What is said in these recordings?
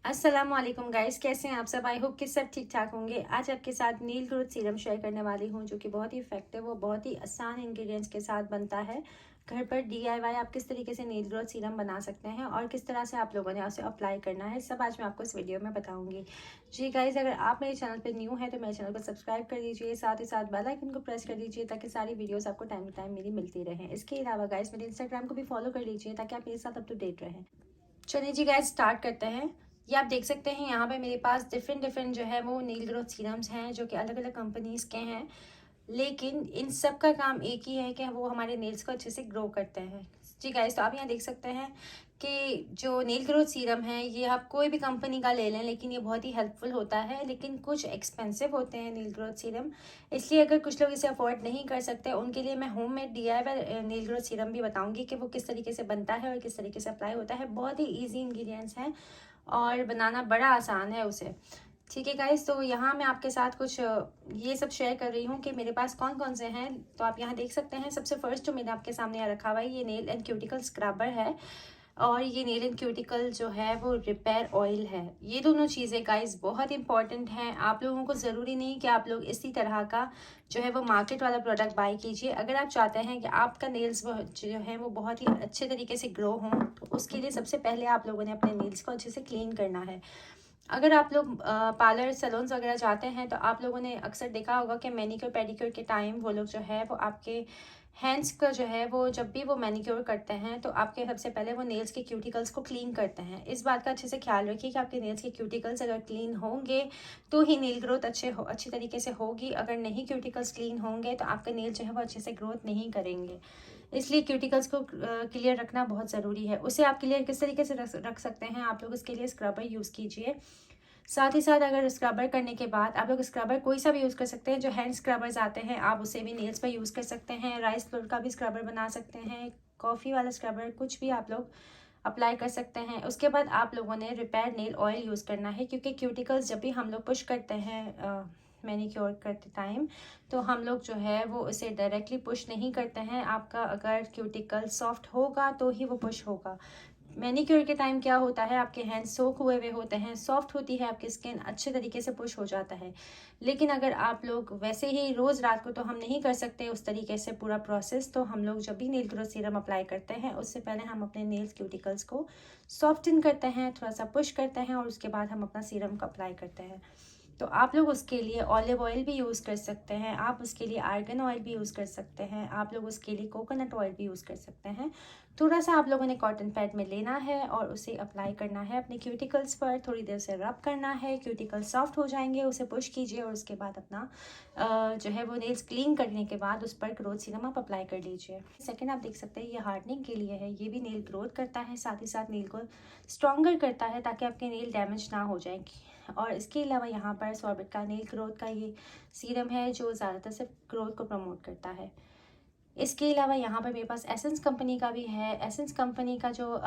अस्सलाम वालेकुम गाइस, कैसे हैं आप सब। आई होप कि सब ठीक ठाक होंगे। आज आपके साथ नील ग्रोथ सीरम शेयर करने वाली हूं जो कि बहुत ही इफेक्टिव और बहुत ही आसान इंग्रेडिएंट्स के साथ बनता है। घर पर DIY आप किस तरीके से नील ग्रोथ सीरम बना सकते हैं और किस तरह से आप लोगों ने उसे अप्लाई करना है, सब आज मैं आपको इस वीडियो में बताऊंगी। जी गाइस, अगर आप मेरे चैनल पर न्यू है तो मेरे चैनल को सब्सक्राइब कर दीजिए, साथ ही साथ बेल आइकन को प्रेस कर दीजिए ताकि सारी वीडियोस आपको टाइम टू टाइम मेरी मिलती रहे। इसके अलावा गाइस मेरे इंस्टाग्राम को भी फॉलो कर लीजिए ताकि आप मेरे साथ अप टू डेट रहें। चलिए जी गाइस, स्टार्ट करते हैं। ये आप देख सकते हैं यहाँ पे मेरे पास डिफरेंट डिफरेंट जो है वो नील ग्रोथ सीरम्स हैं जो कि अलग अलग कंपनीज के हैं, लेकिन इन सब का काम एक ही है कि वो हमारे नेल्स को अच्छे से ग्रो करते हैं। जी गाइस, तो आप यहाँ देख सकते हैं कि जो नील ग्रोथ सीरम है ये आप कोई भी कंपनी का ले लें, लेकिन ये बहुत ही हेल्पफुल होता है, लेकिन कुछ एक्सपेंसिव होते हैं नील ग्रोथ सीरम। इसलिए अगर कुछ लोग इसे अफोर्ड नहीं कर सकते उनके लिए मैं होम मेड DIY नील ग्रोथ सीरम भी बताऊंगी कि वो किस तरीके से बनता है और किस तरीके से अप्लाई होता है। बहुत ही ईजी इंग्रेडिएंट्स हैं और बनाना बड़ा आसान है उसे। ठीक है गाइस, तो यहाँ मैं आपके साथ कुछ ये सब शेयर कर रही हूँ कि मेरे पास कौन कौन से हैं। तो आप यहाँ देख सकते हैं, सबसे फर्स्ट जो मैंने आपके सामने यहाँ रखा हुआ है ये नेल एंड क्यूटिकल स्क्रबर है, और ये नेल एंड क्यूटिकल जो है वो रिपेयर ऑयल है। ये दोनों चीज़ें गाइस बहुत इंपॉर्टेंट हैं। आप लोगों को ज़रूरी नहीं कि आप लोग इसी तरह का जो है वो मार्केट वाला प्रोडक्ट बाय कीजिए। अगर आप चाहते हैं कि आपका नेल्स जो है वो बहुत ही अच्छे तरीके से ग्रो हों, तो उसके लिए सबसे पहले आप लोगों ने अपने नेल्स को अच्छे से क्लीन करना है। अगर आप लोग पार्लर सैलून्स वगैरह जाते हैं तो आप लोगों ने अक्सर देखा होगा कि मैनिक्योर पेडिक्योर के टाइम वो लोग जो है वो आपके हैंड्स का जो है वो जब भी वो मैनिक्योर करते हैं तो आपके सबसे पहले वो नेल्स के क्यूटिकल्स को क्लीन करते हैं। इस बात का अच्छे से ख्याल रखिए कि आपके नेल्स के क्यूटिकल्स अगर क्लीन होंगे तो ही नेल ग्रोथ अच्छी तरीके से होगी। अगर नहीं क्यूटिकल्स क्लीन होंगे तो आपके नेल जो है वो अच्छे से ग्रोथ नहीं करेंगे। इसलिए क्यूटिकल्स को क्लियर रखना बहुत ज़रूरी है। उसे आप क्लियर किस तरीके से रख सकते हैं, आप लोग उसके लिए स्क्रबर यूज़ कीजिए। साथ ही साथ अगर स्क्रबर करने के बाद आप लोग स्क्रबर कोई सा भी यूज़ कर सकते हैं, जो हैंड स्क्रबर्स आते हैं आप उसे भी नेल्स पर यूज़ कर सकते हैं। राइस फ्लोर का भी स्क्रबर बना सकते हैं, कॉफ़ी वाला स्क्रबर, कुछ भी आप लोग अप्लाई कर सकते हैं। उसके बाद आप लोगों ने रिपेयर नेल ऑयल यूज़ करना है, क्योंकि क्यूटिकल्स जब भी हम लोग पुश करते हैं मैनिक्योर करते टाइम, तो हम लोग जो है वो उसे डायरेक्टली पुश नहीं करते हैं। आपका अगर क्यूटिकल सॉफ्ट होगा तो ही वो पुश होगा। मैनिक्योर के टाइम क्या होता है, आपके हैंड सोख हुए हुए होते हैं, सॉफ्ट होती है आपकी स्किन, अच्छे तरीके से पुश हो जाता है। लेकिन अगर आप लोग वैसे ही रोज़ रात को तो हम नहीं कर सकते उस तरीके से पूरा प्रोसेस, तो हम लोग जब भी नेल ग्रोथ सीरम अप्लाई करते हैं उससे पहले हम अपने नेल्स क्यूटिकल्स को सॉफ्टन करते हैं, थोड़ा सा पुश करते हैं और उसके बाद हम अपना सीरम को अप्लाई करते हैं। तो आप लोग उसके लिए ऑलिव ऑयल भी यूज़ कर सकते हैं, आप उसके लिए आर्गन ऑयल भी यूज़ कर सकते हैं, आप लोग उसके लिए कोकोनट ऑयल भी यूज़ कर सकते हैं। थोड़ा सा आप लोगों ने कॉटन पैड में लेना है और उसे अप्लाई करना है अपने क्यूटिकल्स पर, थोड़ी देर से रब करना है। क्यूटिकल्स सॉफ्ट हो जाएंगे, उसे पुश कीजिए और उसके बाद अपना जो है वो नेल्स क्लीन करने के बाद उस पर ग्रोथ सीरम आप अप्लाई कर लीजिए। सेकंड आप देख सकते हैं ये हार्डनिंग के लिए है, ये भी नेल ग्रोथ करता है, साथ ही साथ नेल को स्ट्रॉन्गर करता है ताकि आपके नेल डैमेज ना हो जाएंगे। और इसके अलावा यहाँ पर सॉर्बिट का नेल ग्रोथ का ये सीरम है जो ज़्यादातर सिर्फ ग्रोथ को प्रमोट करता है। इसके अलावा यहाँ पर मेरे पास एसेंस कंपनी का भी है। एसेंस कंपनी का जो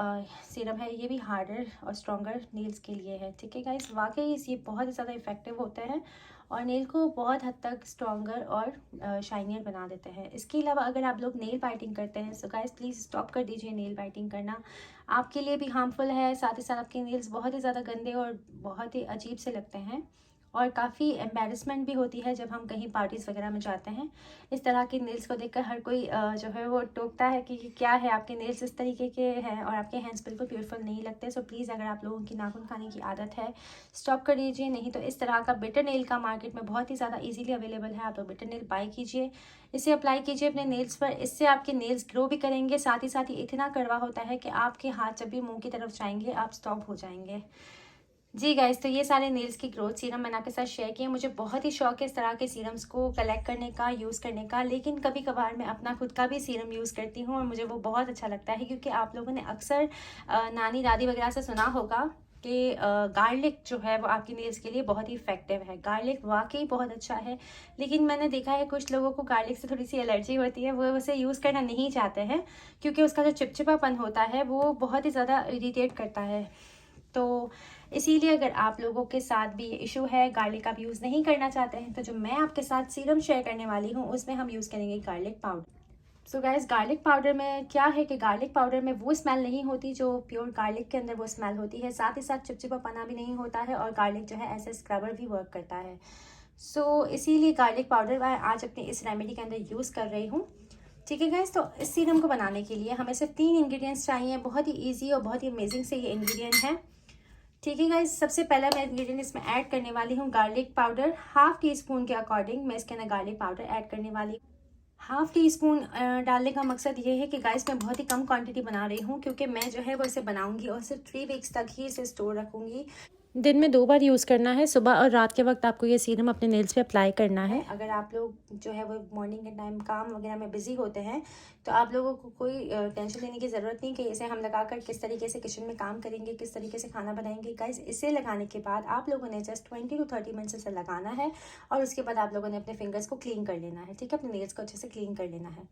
सीरम है ये भी हार्डर और स्ट्रॉन्गर नेल्स के लिए है। ठीक है गाइस, वाकई ये बहुत ही ज़्यादा इफेक्टिव होते हैं और नेल को बहुत हद तक स्ट्रॉन्गर और शाइनियर बना देते हैं। इसके अलावा अगर आप लोग नेल बाइटिंग करते हैं सो गाइस प्लीज़ स्टॉप कर दीजिए, नेल बाइटिंग करना आपके लिए भी हार्मफुल है। साथ ही साथ आपके नेल्स बहुत ही ज़्यादा गंदे और बहुत ही अजीब से लगते हैं और काफ़ी एम्बेरसमेंट भी होती है जब हम कहीं पार्टीज़ वगैरह में जाते हैं। इस तरह के नेल्स को देखकर हर कोई जो है वो टोकता है कि क्या है, आपके नेल्स इस तरीके के हैं और आपके हैंड्स बिल्कुल ब्यूटीफुल नहीं लगते। सो प्लीज़ अगर आप लोगों की नाखून खाने की आदत है स्टॉप कर दीजिए, नहीं तो इस तरह का बिटर नेल का मार्केट में बहुत ही ज़्यादा ईजिली अवेलेबल है। आप लोग बिटर नेल बाय कीजिए, इसे अप्लाई कीजिए अपने नेल्स पर, इससे आपके नेल्स ग्रो भी करेंगे। साथ ही इतना कड़वा होता है कि आपके हाथ जब भी मुँह की तरफ जाएंगे आप स्टॉप हो जाएंगे। जी गाइस, तो ये सारे नेल्स की ग्रोथ सीरम मैंने आपके साथ शेयर किए। मुझे बहुत ही शौक है इस तरह के सीरम्स को कलेक्ट करने का, यूज़ करने का, लेकिन कभी कभार मैं अपना खुद का भी सीरम यूज़ करती हूँ और मुझे वो बहुत अच्छा लगता है, क्योंकि आप लोगों ने अक्सर नानी दादी वगैरह से सुना होगा कि गार्लिक जो है वो आपकी नेल्स के लिए बहुत ही इफेक्टिव है। गार्लिक वाकई बहुत अच्छा है, लेकिन मैंने देखा है कुछ लोगों को गार्लिक से थोड़ी सी एलर्जी होती है, वो उसे यूज़ करना नहीं चाहते हैं क्योंकि उसका जो चिपचिपापन होता है वो बहुत ही ज़्यादा इरिटेट करता है। तो इसीलिए अगर आप लोगों के साथ भी ये इशू है, गार्लिक आप यूज़ नहीं करना चाहते हैं, तो जो मैं आपके साथ सीरम शेयर करने वाली हूँ उसमें हम यूज़ करेंगे garlic powder. So guys, garlic powder में क्या है कि गार्लिक पाउडर में वो स्मेल नहीं होती जो प्योर गार्लिक के अंदर वो स्मेल होती है, साथ ही साथ चिपचिपापना भी नहीं होता है, और गार्लिक जो है एज स्क्रबर भी वर्क करता है। सो इसीलिए गार्लिक पाउडर मैं आज अपने इस रेमेडी के अंदर यूज़ कर रही हूँ। ठीक है गाइस, तो इस सीरम को बनाने के लिए हमें सिर्फ 3 इंग्रेडिएंट्स चाहिए। बहुत ही ईजी और बहुत ही अमेजिंग से ये इंग्रेडिएंट है। ठीक है गाइस, सबसे पहला मैं इंग्रेडिएंट इसमें ऐड करने वाली हूँ garlic powder. Half tea spoon के अकॉर्डिंग मैं इसके अंदर गार्लिक पाउडर ऐड करने वाली हूँ। हाफ टी स्पून डालने का मकसद ये है कि गाइस मैं बहुत ही कम क्वांटिटी बना रही हूँ, क्योंकि मैं जो है वो इसे बनाऊंगी और सिर्फ 3 वीक्स तक ही इसे स्टोर रखूंगी। दिन में 2 बार यूज़ करना है, सुबह और रात के वक्त आपको ये सीरम अपने नेल्स पे अप्लाई करना है। अगर आप लोग जो है वो मॉर्निंग के टाइम काम वगैरह में बिजी होते हैं, तो आप लोगों को कोई टेंशन लेने की ज़रूरत नहीं कि इसे हम लगाकर किस तरीके से किचन में काम करेंगे, किस तरीके से खाना बनाएंगे। गाइस, इसे लगाने के बाद आप लोगों ने जस्ट 20 to 30 मिनट्स इसे लगाना है, और उसके बाद आप लोगों ने अपने फिंगर्स को क्लीन कर लेना है। ठीक है, अपने नेल्स को अच्छे से क्लीन कर लेना है।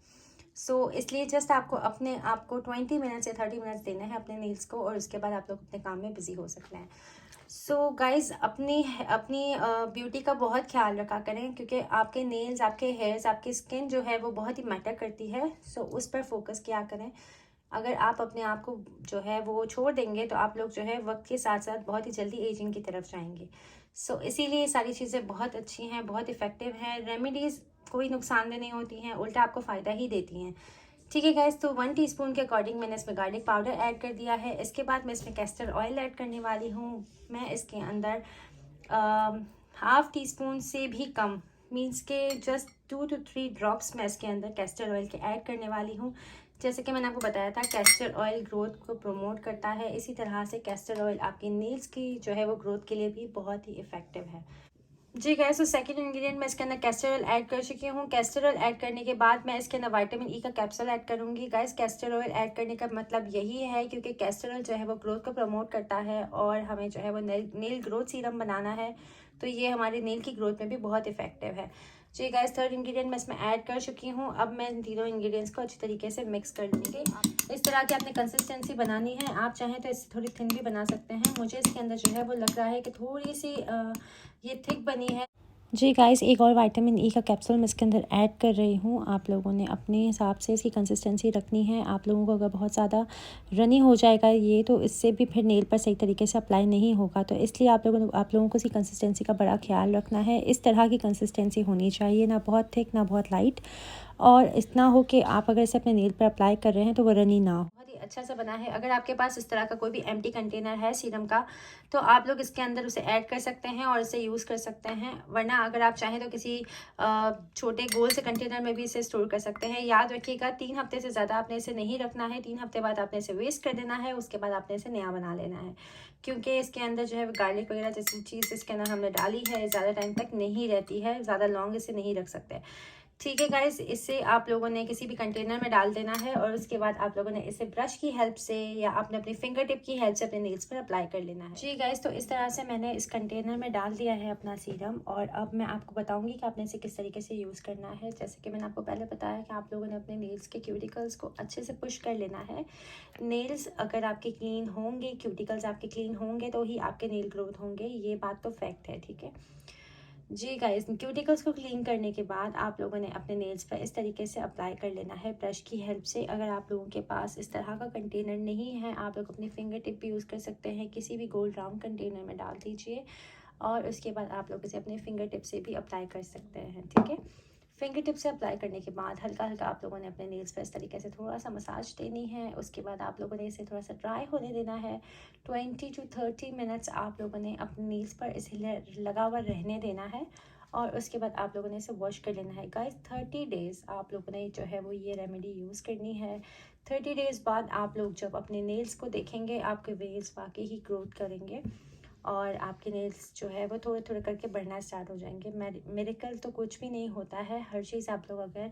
इसलिए जस्ट आपको 20 मिनट्स या 30 मिनट्स देना है अपने नेल्स को, और उसके बाद आप लोग अपने काम में बिजी हो सकते हैं। गाइज, अपनी अपनी ब्यूटी का बहुत ख्याल रखा करें, क्योंकि आपके नेल्स, आपके हेयर्स, आपकी स्किन जो है वो बहुत ही मैटर करती है। उस पर फोकस किया करें। अगर आप अपने आप को जो है वो छोड़ देंगे, तो आप लोग जो है वक्त के साथ साथ बहुत ही जल्दी एजिंग की तरफ जाएंगे। इसीलिए सारी चीज़ें बहुत अच्छी हैं, बहुत इफ़ेक्टिव हैं। रेमेडीज़ कोई नुकसानदेह नहीं होती हैं, उल्टा आपको फ़ायदा ही देती हैं। ठीक है गाइस, तो 1 टीस्पून के अकॉर्डिंग मैंने इसमें गार्लिक पाउडर ऐड कर दिया है। इसके बाद मैं इसमें कैस्टर ऑयल ऐड करने वाली हूँ। मैं इसके अंदर हाफ टी स्पून से भी कम, मीन्स के जस्ट 2 to 3 ड्रॉप्स मैं इसके अंदर कैस्टर ऑयल के ऐड करने वाली हूँ। जैसे कि मैंने आपको बताया था, कैस्टर ऑयल ग्रोथ को प्रमोट करता है, इसी तरह से कैस्टर ऑयल आपकी नेल्स की जो है वो ग्रोथ के लिए भी बहुत ही इफ़ेक्टिव है। जी गाइस, तो सेकंड इंग्रेडिएंट मैं इसके अंदर कैस्टर ऑयल ऐड कर चुकी हूँ। कैस्टर ऑयल ऐड करने के बाद मैं इसके अंदर विटामिन ई का कैप्सूल ऐड करूँगी। गाइस, कैस्टर ऑयल ऐड करने का मतलब यही है, क्योंकि कैस्टर ऑयल जो है वो ग्रोथ को प्रमोट करता है, और हमें जो है वो नेल ग्रोथ सीरम बनाना है, तो ये हमारे नेल की ग्रोथ में भी बहुत इफेक्टिव है। जी गाइस, थर्ड इंग्रेडिएंट मैं इसमें ऐड कर चुकी हूँ। अब मैं इन तीनों इंग्रेडिएंट्स को अच्छी तरीके से मिक्स कर लूँगी। इस तरह की आपने कंसिस्टेंसी बनानी है। आप चाहें तो इससे थोड़ी थिन भी बना सकते हैं। मुझे इसके अंदर जो है वो लग रहा है कि थोड़ी सी ये थिक बनी है। जी गाइस, एक और विटामिन ई का कैप्सूल मैं इसके अंदर ऐड कर रही हूँ। आप लोगों ने अपने हिसाब से इसकी कंसिस्टेंसी रखनी है। आप लोगों को अगर बहुत ज़्यादा रनी हो जाएगा ये, तो इससे भी फिर नेल पर सही तरीके से अप्लाई नहीं होगा, तो इसलिए आप लोगों को इसकी कंसिस्टेंसी का बड़ा ख्याल रखना है। इस तरह की कंसिस्टेंसी होनी चाहिए, ना बहुत थिक ना बहुत लाइट, और इतना हो कि आप अगर इसे अपने नेल पर अप्लाई कर रहे हैं तो वो रनी ना हो। बहुत ही अच्छा सा बना है। अगर आपके पास इस तरह का कोई भी एम्प्टी कंटेनर है सीरम का, तो आप लोग इसके अंदर उसे ऐड कर सकते हैं और इसे यूज़ कर सकते हैं। वरना अगर आप चाहें तो किसी छोटे गोल से कंटेनर में भी इसे स्टोर कर सकते हैं। याद रखिएगा, 3 हफ्ते से ज़्यादा आपने इसे नहीं रखना है। 3 हफ्ते बाद आपने इसे वेस्ट कर देना है, उसके बाद आपने इसे नया बना लेना है, क्योंकि इसके अंदर जो है गार्लिक वगैरह जैसी चीज़ इसके अंदर हमने डाली है, ज़्यादा टाइम तक नहीं रहती है, ज़्यादा लॉन्ग इसे नहीं रख सकते। ठीक है गाइस, इसे आप लोगों ने किसी भी कंटेनर में डाल देना है, और उसके बाद आप लोगों ने इसे ब्रश की हेल्प से या आपने अपनी फिंगर टिप की हेल्प से अपने नेल्स पर अप्लाई कर लेना है। जी गाइस, तो इस तरह से मैंने इस कंटेनर में डाल दिया है अपना सीरम, और अब मैं आपको बताऊंगी कि आपने इसे किस तरीके से यूज़ करना है। जैसे कि मैंने आपको पहले बताया कि आप लोगों ने अपने नेल्स के क्यूटिकल्स को अच्छे से पुश कर लेना है। नेल्स अगर आपके क्लीन होंगे, क्यूटिकल्स आपके क्लीन होंगे, तो ही आपके नेल ग्रोथ होंगे, ये बात तो फैक्ट है। ठीक है जी गाइस, क्यूटिकल्स को क्लीन करने के बाद आप लोगों ने अपने नेल्स पर इस तरीके से अप्लाई कर लेना है ब्रश की हेल्प से। अगर आप लोगों के पास इस तरह का कंटेनर नहीं है, आप लोग अपनी फिंगर टिप भी यूज़ कर सकते हैं। किसी भी गोल राउंड कंटेनर में डाल दीजिए, और उसके बाद आप लोग इसे अपने फिंगर टिप से भी अप्लाई कर सकते हैं। ठीक है, फिंगर टिप से अप्लाई करने के बाद हल्का हल्का आप लोगों ने अपने नेल्स पर इस तरीके से थोड़ा सा मसाज देनी है। उसके बाद आप लोगों ने इसे थोड़ा सा ड्राई होने देना है। 20 to 30 मिनट्स आप लोगों ने अपने नेल्स पर इसे लगा हुआ रहने देना है, और उसके बाद आप लोगों ने इसे वॉश कर लेना है। गाइस, 30 डेज़ आप लोगों ने जो है वो ये रेमेडी यूज़ करनी है। 30 डेज़ बाद आप लोग जब अपने नेल्स को देखेंगे, आपके नेल्स वाकई ही ग्रोथ करेंगे, और आपके नेल्स जो है वो थोड़े थोड़े करके बढ़ना स्टार्ट हो जाएंगे। मेरेकल तो कुछ भी नहीं होता है। हर चीज़ आप लोग अगर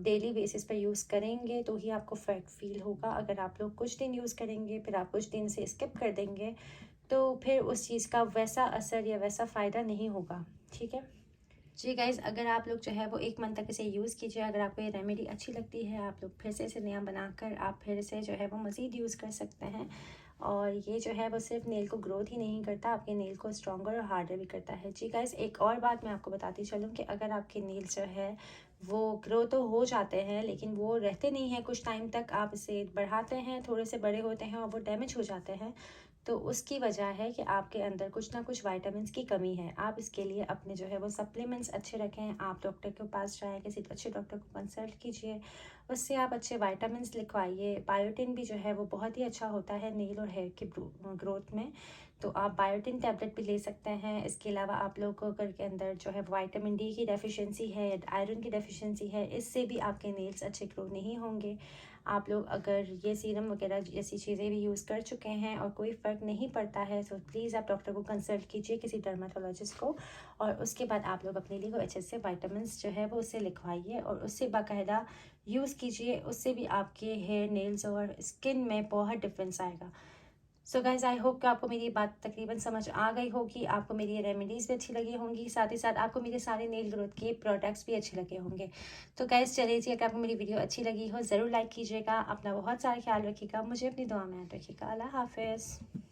डेली बेसिस पर यूज़ करेंगे तो ही आपको फ़र्क फील होगा। अगर आप लोग कुछ दिन यूज़ करेंगे, फिर आप कुछ दिन से स्किप कर देंगे, तो फिर उस चीज़ का वैसा असर या वैसा फ़ायदा नहीं होगा। ठीक है जी गाइज़, अगर आप लोग जो है वो 1 मंथ तक इसे यूज़ कीजिए। अगर आपको ये रेमेडी अच्छी लगती है, आप लोग फिर से इसे नया बनाकर आप फिर से जो है वो मज़ीद यूज़ कर सकते हैं। और ये जो है वो सिर्फ नेल को ग्रोथ ही नहीं करता, आपके नेल को स्ट्रॉन्गर और हार्डर भी करता है। जी गाइज़, एक और बात मैं आपको बताती चलूँ कि अगर आपके नेल्स जो है वो ग्रो तो हो जाते हैं लेकिन वो रहते नहीं हैं कुछ टाइम तक। आप इसे बढ़ाते हैं, थोड़े से बड़े होते हैं और वो डैमेज हो जाते हैं, तो उसकी वजह है कि आपके अंदर कुछ ना कुछ विटामिन्स की कमी है। आप इसके लिए अपने जो है वो सप्लीमेंट्स अच्छे रखें, आप डॉक्टर के पास जाएँ, किसी अच्छे डॉक्टर को कंसल्ट कीजिए, उससे आप अच्छे विटामिन्स लिखवाइए। बायोटिन भी जो है वो बहुत ही अच्छा होता है नेल और हेयर की ग्रोथ में, तो आप बायोटिन टैबलेट भी ले सकते हैं। इसके अलावा आप लोगों को अगर के अंदर जो है विटामिन डी की डेफिशिएंसी है, आयरन की डेफिशिएंसी है, इससे भी आपके नेल्स अच्छे ग्रो नहीं होंगे। आप लोग अगर ये सीरम वगैरह जैसी चीज़ें भी यूज़ कर चुके हैं और कोई फ़र्क नहीं पड़ता है, तो प्लीज़ आप डॉक्टर को कंसल्ट कीजिए, किसी डर्माटोलॉजिस्ट को, और उसके बाद आप लोग अपने लिए अच्छे से विटामिन्स जो है वो उससे लिखवाइए और उससे बाकायदा यूज़ कीजिए। उससे भी आपके हेयर, नेल्स और स्किन में बहुत डिफरेंस आएगा। सो गाइज, आई होप कि आपको मेरी बात तकरीबन समझ आ गई होगी, आपको मेरी रेमेडीज़ भी अच्छी लगी होंगी, साथ ही साथ आपको मेरे सारे नेल ग्रोथ के प्रोडक्ट्स भी अच्छे लगे होंगे। तो गाइज चलिए जी, अगर आपको मेरी वीडियो अच्छी लगी हो ज़रूर लाइक कीजिएगा, अपना बहुत सारा ख्याल रखिएगा, मुझे अपनी दुआ में याद रखिएगा। अल्लाह हाफिज़।